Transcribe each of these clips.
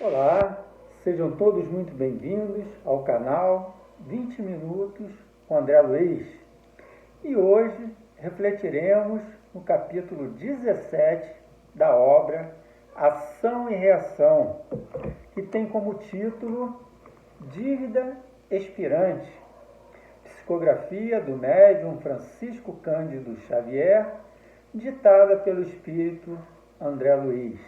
Olá, sejam todos muito bem-vindos ao canal 20 Minutos com André Luiz. E hoje refletiremos no capítulo 17 da obra Ação e Reação, que tem como título Dívida Expirante, psicografia do médium Francisco Cândido Xavier, ditada pelo espírito André Luiz,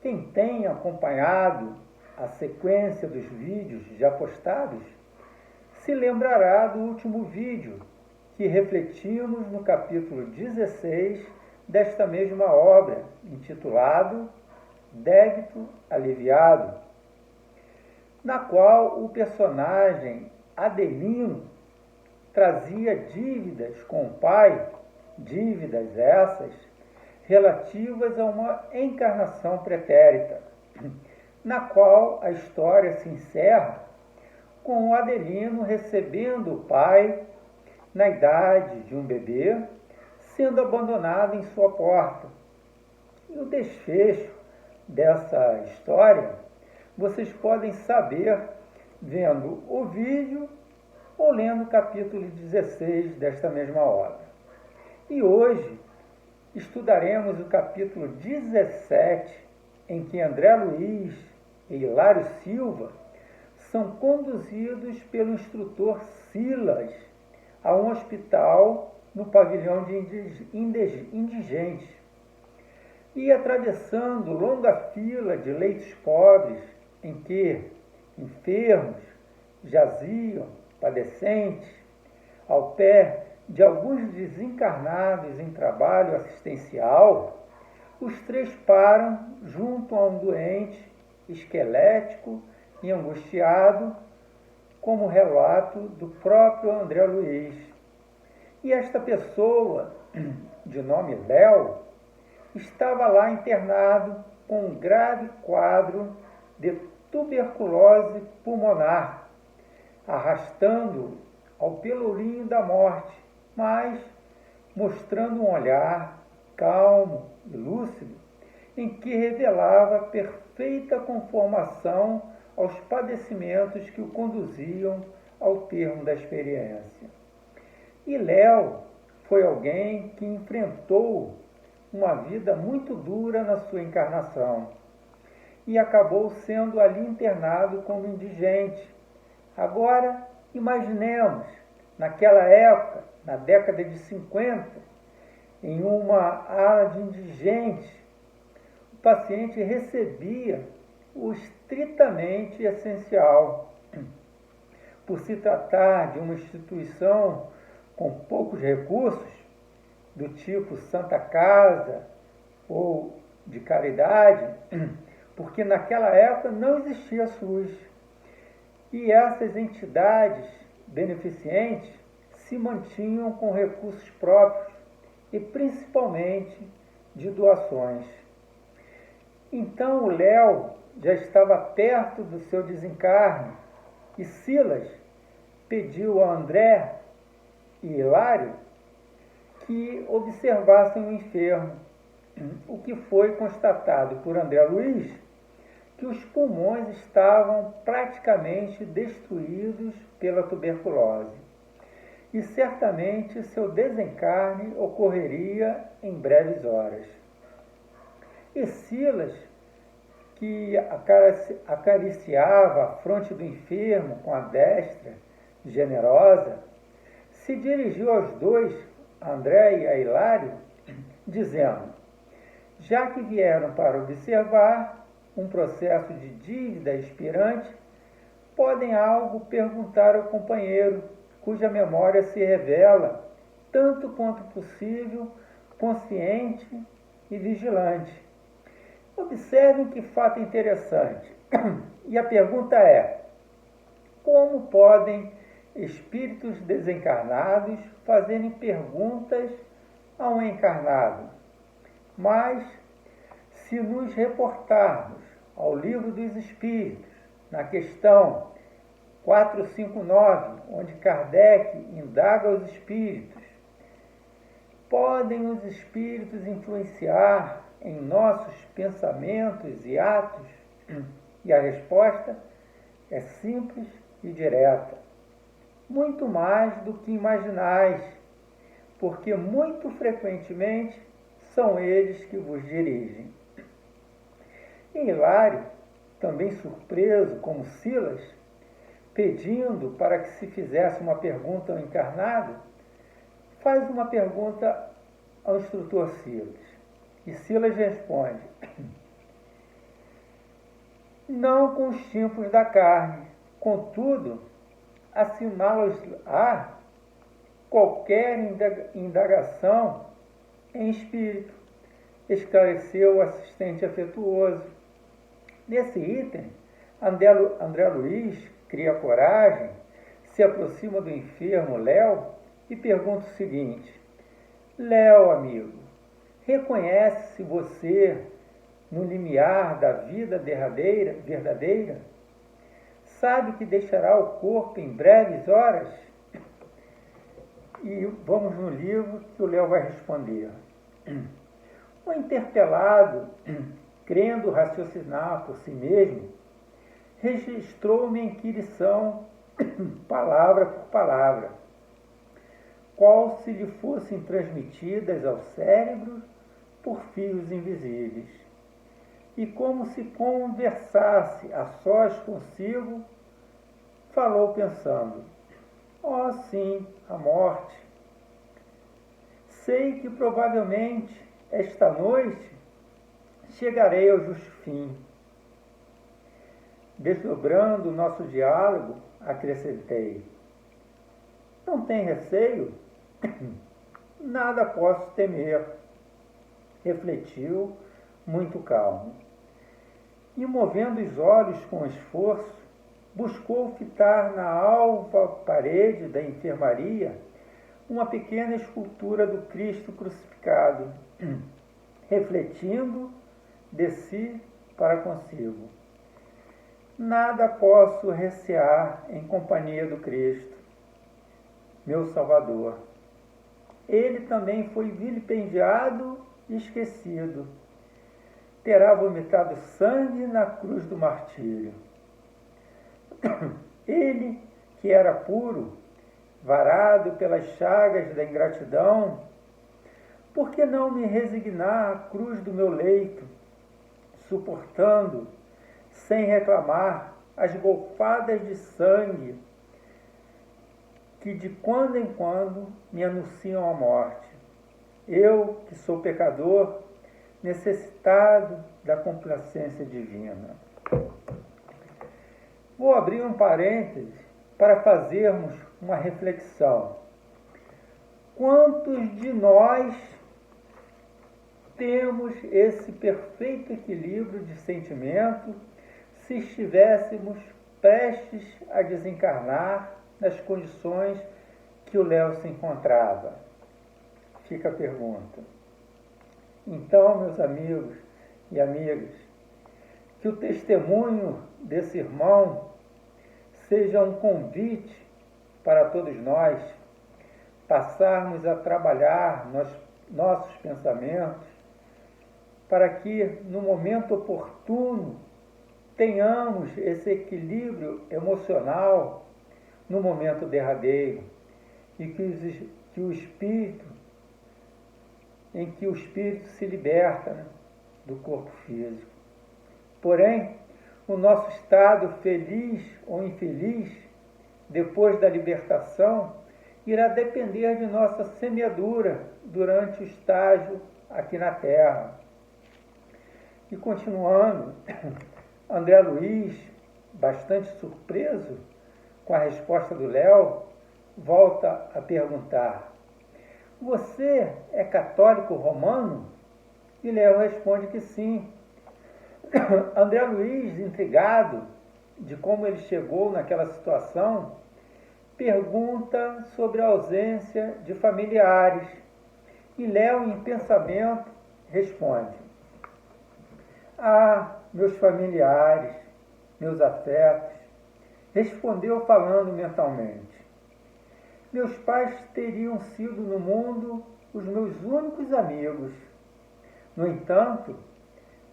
quem tem acompanhado a sequência dos vídeos já postados, se lembrará do último vídeo que refletimos no capítulo 16 desta mesma obra, intitulado Débito Aliviado, na qual o personagem Adelino trazia dívidas com o pai, dívidas essas relativas a uma encarnação pretérita, na qual a história se encerra com o Adelino recebendo o pai na idade de um bebê, sendo abandonado em sua porta. E o desfecho dessa história vocês podem saber vendo o vídeo ou lendo o capítulo 16 desta mesma obra. E hoje estudaremos o capítulo 17, em que André Luiz e Hilário Silva são conduzidos pelo instrutor Silas a um hospital no pavilhão de indigentes. E atravessando longa fila de leitos pobres em que enfermos jaziam, padecentes, ao pé de alguns desencarnados em trabalho assistencial, os três param junto a um doente esquelético e angustiado, como relato do próprio André Luiz. E esta pessoa, de nome Léo, estava lá internado com um grave quadro de tuberculose pulmonar, arrastando ao pelourinho da morte, mas mostrando um olhar calmo e lúcido, em que revelava perfeita conformação aos padecimentos que o conduziam ao termo da experiência. E Léo foi alguém que enfrentou uma vida muito dura na sua encarnação e acabou sendo ali internado como indigente. Agora, imaginemos, naquela época, na década de 50, em uma ala de indigentes, o paciente recebia o estritamente essencial. Por se tratar de uma instituição com poucos recursos, do tipo Santa Casa ou de caridade, porque naquela época não existia SUS. E essas entidades beneficentes se mantinham com recursos próprios e principalmente de doações. Então o Léo já estava perto do seu desencarne e Silas pediu a André e Hilário que observassem o enfermo, o que foi constatado por André Luiz, que os pulmões estavam praticamente destruídos pela tuberculose. E certamente seu desencarne ocorreria em breves horas. E Silas, que acariciava a fronte do enfermo com a destra generosa, se dirigiu aos dois, André e a Hilário, dizendo: já que vieram para observar um processo de dívida expirante, podem algo perguntar ao companheiro, cuja memória se revela, tanto quanto possível, consciente e vigilante. Observem que fato interessante. E a pergunta é: como podem espíritos desencarnados fazerem perguntas a um encarnado? Mas, se nos reportarmos ao Livro dos Espíritos, na questão 459, onde Kardec indaga os espíritos, podem os espíritos influenciar em nossos pensamentos e atos? E a resposta é simples e direta. Muito mais do que imaginais, porque muito frequentemente são eles que vos dirigem. E Hilário, também surpreso como Silas, pedindo para que se fizesse uma pergunta ao encarnado, faz uma pergunta ao instrutor Silas. E Silas responde: não com os tipos da carne, contudo, assinala-os-á qualquer indagação em espírito, esclareceu o assistente afetuoso. Nesse item, André Luiz cria coragem, se aproxima do enfermo Léo e pergunta o seguinte: Léo, amigo, reconhece-se você no limiar da vida verdadeira? Sabe que deixará o corpo em breves horas? E vamos no livro que o Léo vai responder. O interpelado, crendo raciocinar por si mesmo, registrou minha inquirição palavra por palavra, qual se lhe fossem transmitidas ao cérebro por fios invisíveis. E como se conversasse a sós consigo, falou pensando: oh, sim, a morte. Sei que provavelmente esta noite chegarei ao justo fim. Desdobrando o nosso diálogo, acrescentei: não tem receio? Nada posso temer. Refletiu, muito calmo. E, movendo os olhos com esforço, buscou fitar na alva parede da enfermaria uma pequena escultura do Cristo crucificado. Refletindo, desci para consigo. Nada posso recear em companhia do Cristo, meu Salvador. Ele também foi vilipendiado e esquecido. Terá vomitado sangue na cruz do martírio. Ele, que era puro, varado pelas chagas da ingratidão, por que não me resignar à cruz do meu leito, suportando, sem reclamar, as golfadas de sangue que de quando em quando me anunciam a morte? Eu, que sou pecador, necessitado da complacência divina. Vou abrir um parêntese para fazermos uma reflexão. Quantos de nós temos esse perfeito equilíbrio de sentimento se estivéssemos prestes a desencarnar nas condições que o Léo se encontrava? Fica a pergunta. Então, meus amigos e amigas, que o testemunho desse irmão seja um convite para todos nós passarmos a trabalhar nossos pensamentos para que, no momento oportuno, tenhamos esse equilíbrio emocional no momento derradeiro e que o espírito se liberta, né, do corpo físico. Porém, o nosso estado feliz ou infeliz, depois da libertação, irá depender de nossa semeadura durante o estágio aqui na Terra. E continuando, André Luiz, bastante surpreso com a resposta do Léo, volta a perguntar: você é católico romano? E Léo responde que sim. André Luiz, intrigado de como ele chegou naquela situação, pergunta sobre a ausência de familiares. E Léo, em pensamento, responde: ah, meus familiares, meus afetos. Respondeu falando mentalmente: meus pais teriam sido no mundo os meus únicos amigos. No entanto,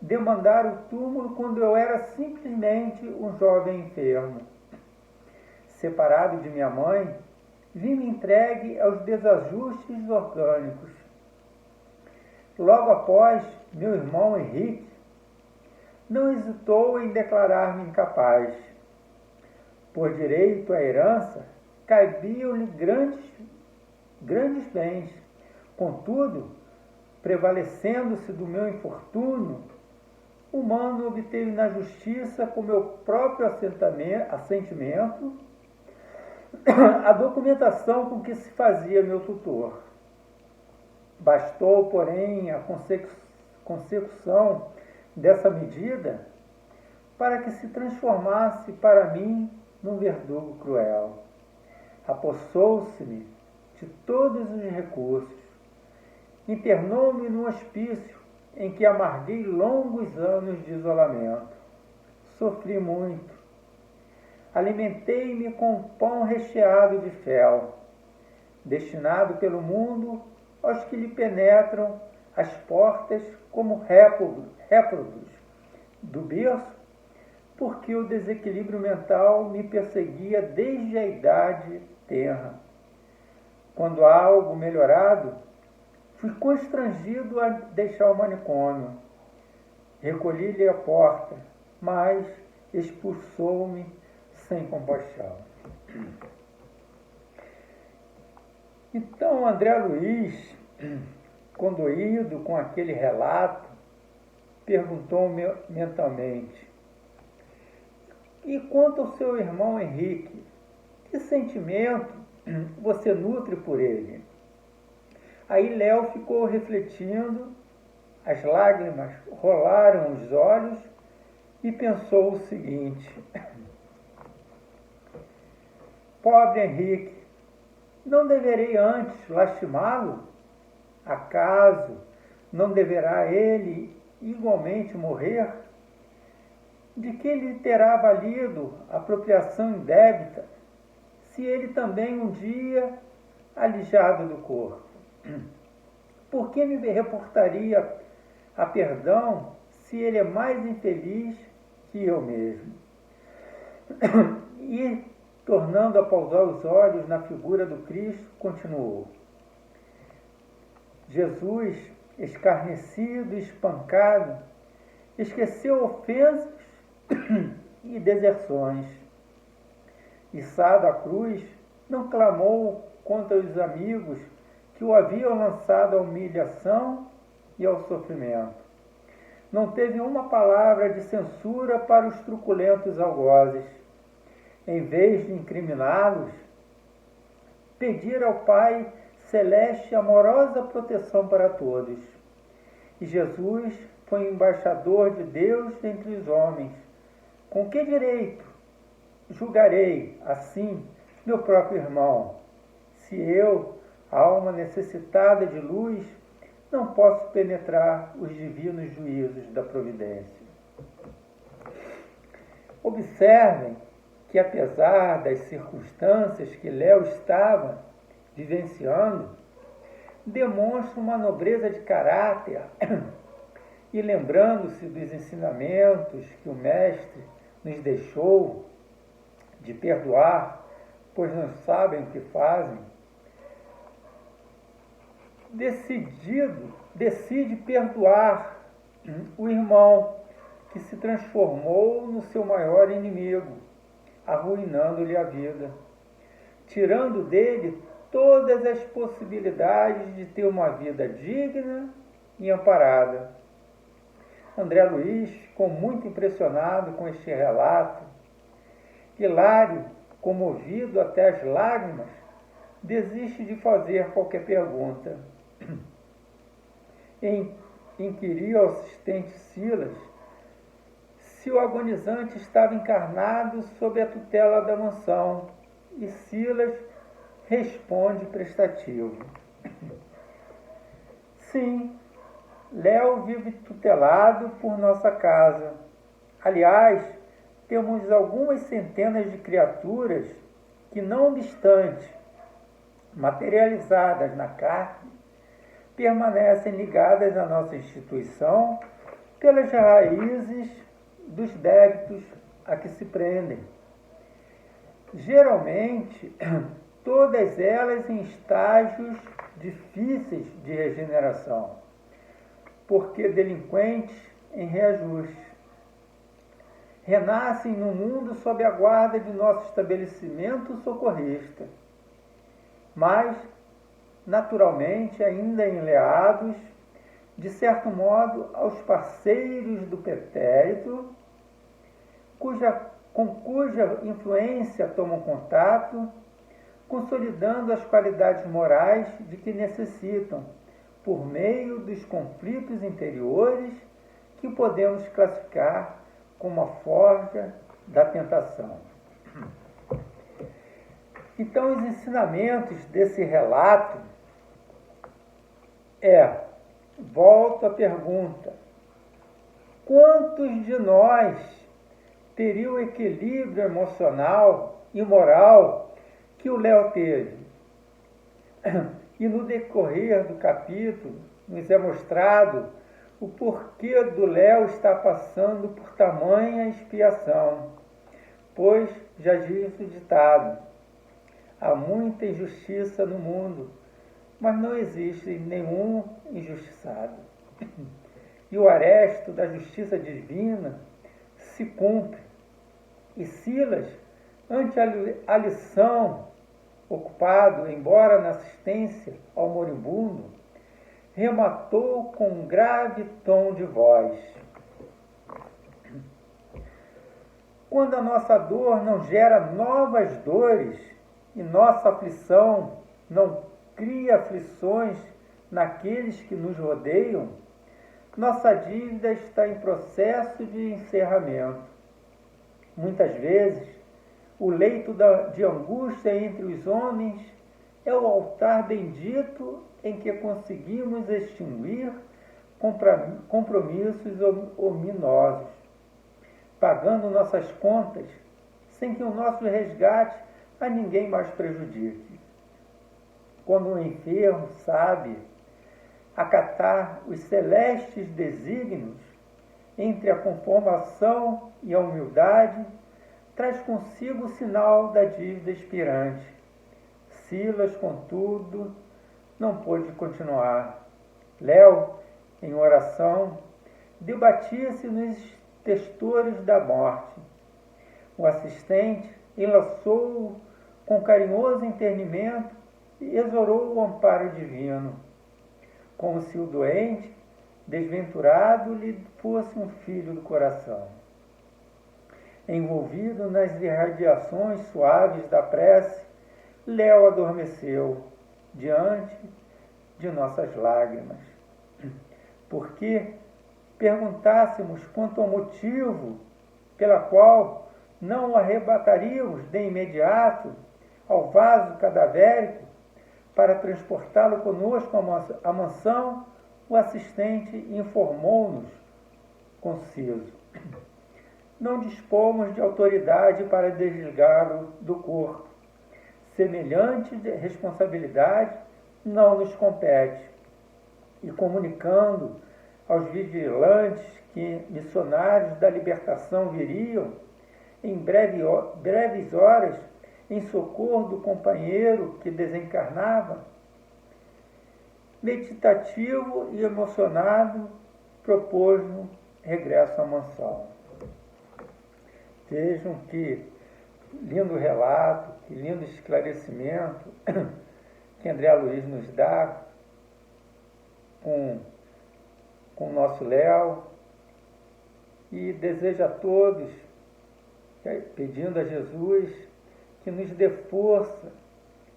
demandaram o túmulo quando eu era simplesmente um jovem enfermo. Separado de minha mãe, vi-me entregue aos desajustes orgânicos. Logo após, meu irmão Henrique não hesitou em declarar-me incapaz. Por direito à herança, cabiam-lhe grandes bens. Contudo, prevalecendo-se do meu infortúnio, o mano obteve na justiça, com meu próprio assentimento, a documentação com que se fazia meu tutor. Bastou, porém, a consecução dessa medida para que se transformasse para mim num verdugo cruel. Apossou-se-me de todos os recursos, internou-me num hospício em que amarguei longos anos de isolamento. Sofri muito. Alimentei-me com pão recheado de fel, destinado pelo mundo aos que lhe penetram as portas como réprobos do berço, porque o desequilíbrio mental me perseguia desde a idade tenra. Quando algo melhorado, fui constrangido a deixar o manicômio. Recolhi-lhe a porta, mas expulsou-me sem compaixão. Então, André Luiz, condoído com aquele relato, perguntou-me mentalmente: e quanto ao seu irmão Henrique, que sentimento você nutre por ele? Aí Léo ficou refletindo, as lágrimas rolaram os olhos e pensou o seguinte: pobre Henrique, não deverei antes lastimá-lo? Acaso não deverá ele igualmente morrer? De que lhe terá valido a apropriação indébita, se ele também um dia alijado do corpo? Por que me reportaria a perdão se ele é mais infeliz que eu mesmo? E, tornando a pousar os olhos na figura do Cristo, continuou: Jesus, escarnecido e espancado, esqueceu ofensas e deserções. Içado à cruz, não clamou contra os amigos que o haviam lançado à humilhação e ao sofrimento. Não teve uma palavra de censura para os truculentos algozes. Em vez de incriminá-los, pedir ao Pai Celeste amorosa proteção para todos. E Jesus foi embaixador de Deus entre os homens. Com que direito julgarei, assim, meu próprio irmão, se eu, alma necessitada de luz, não posso penetrar os divinos juízos da providência? Observem que, apesar das circunstâncias que Léo estava vivenciando, demonstra uma nobreza de caráter e, lembrando-se dos ensinamentos que o Mestre nos deixou de perdoar, pois não sabem o que fazem, decide perdoar o irmão que se transformou no seu maior inimigo, arruinando-lhe a vida, tirando dele todas as possibilidades de ter uma vida digna e amparada. André Luiz ficou muito impressionado com este relato. Hilário, comovido até as lágrimas, desiste de fazer qualquer pergunta. Inquiriu ao assistente Silas se o agonizante estava encarnado sob a tutela da mansão, e Silas responde prestativo: sim, Léo vive tutelado por nossa casa. Aliás, temos algumas centenas de criaturas que, não obstante materializadas na carne, permanecem ligadas à nossa instituição pelas raízes dos débitos a que se prendem. Geralmente, todas elas em estágios difíceis de regeneração, porque delinquentes em reajuste. Renascem no mundo sob a guarda de nosso estabelecimento socorrista, mas, naturalmente, ainda enleados, de certo modo, aos parceiros do pretérito, com cuja influência tomam contato, consolidando as qualidades morais de que necessitam, por meio dos conflitos interiores que podemos classificar como a forja da tentação. Então, os ensinamentos desse relato volto à pergunta, quantos de nós teriam o equilíbrio emocional e moral que o Léo teve? E no decorrer do capítulo, nos é mostrado o porquê do Léo estar passando por tamanha expiação, pois já diz o ditado, há muita injustiça no mundo, mas não existe nenhum injustiçado. E o aresto da justiça divina se cumpre. E Silas, ante a lição, ocupado, embora na assistência ao moribundo, rematou com um grave tom de voz. Quando a nossa dor não gera novas dores e nossa aflição não cria aflições naqueles que nos rodeiam, nossa dívida está em processo de encerramento. Muitas vezes, o leito de angústia entre os homens é o altar bendito em que conseguimos extinguir compromissos ominosos, pagando nossas contas sem que o nosso resgate a ninguém mais prejudique. Quando o enfermo sabe acatar os celestes desígnios entre a conformação e a humildade, traz consigo o sinal da dívida expirante. Silas, contudo, não pôde continuar. Léo, em oração, debatia-se nos testores da morte. O assistente enlaçou-o com carinhoso entendimento e exorou o amparo divino, como se o doente, desventurado, lhe fosse um filho do coração. Envolvido nas irradiações suaves da prece, Léo adormeceu diante de nossas lágrimas. Porque perguntássemos quanto ao motivo pela qual não o arrebataríamos de imediato ao vaso cadavérico para transportá-lo conosco à mansão, o assistente informou-nos conciso. Não dispomos de autoridade para desligá-lo do corpo. Semelhante responsabilidade não nos compete. E comunicando aos vigilantes que missionários da libertação viriam, em breves horas, em socorro do companheiro que desencarnava, meditativo e emocionado, propôs-nos regresso à mansão. Vejam que lindo relato, que lindo esclarecimento que André Luiz nos dá com o nosso Léo, e desejo a todos, pedindo a Jesus que nos dê força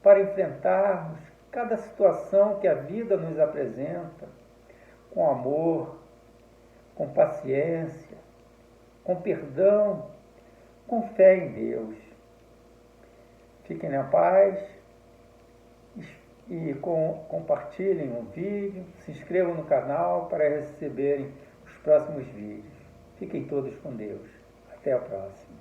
para enfrentarmos cada situação que a vida nos apresenta com amor, com paciência, com perdão, com fé em Deus. Fiquem na paz e compartilhem o vídeo, se inscrevam no canal para receberem os próximos vídeos. Fiquem todos com Deus. Até a próxima.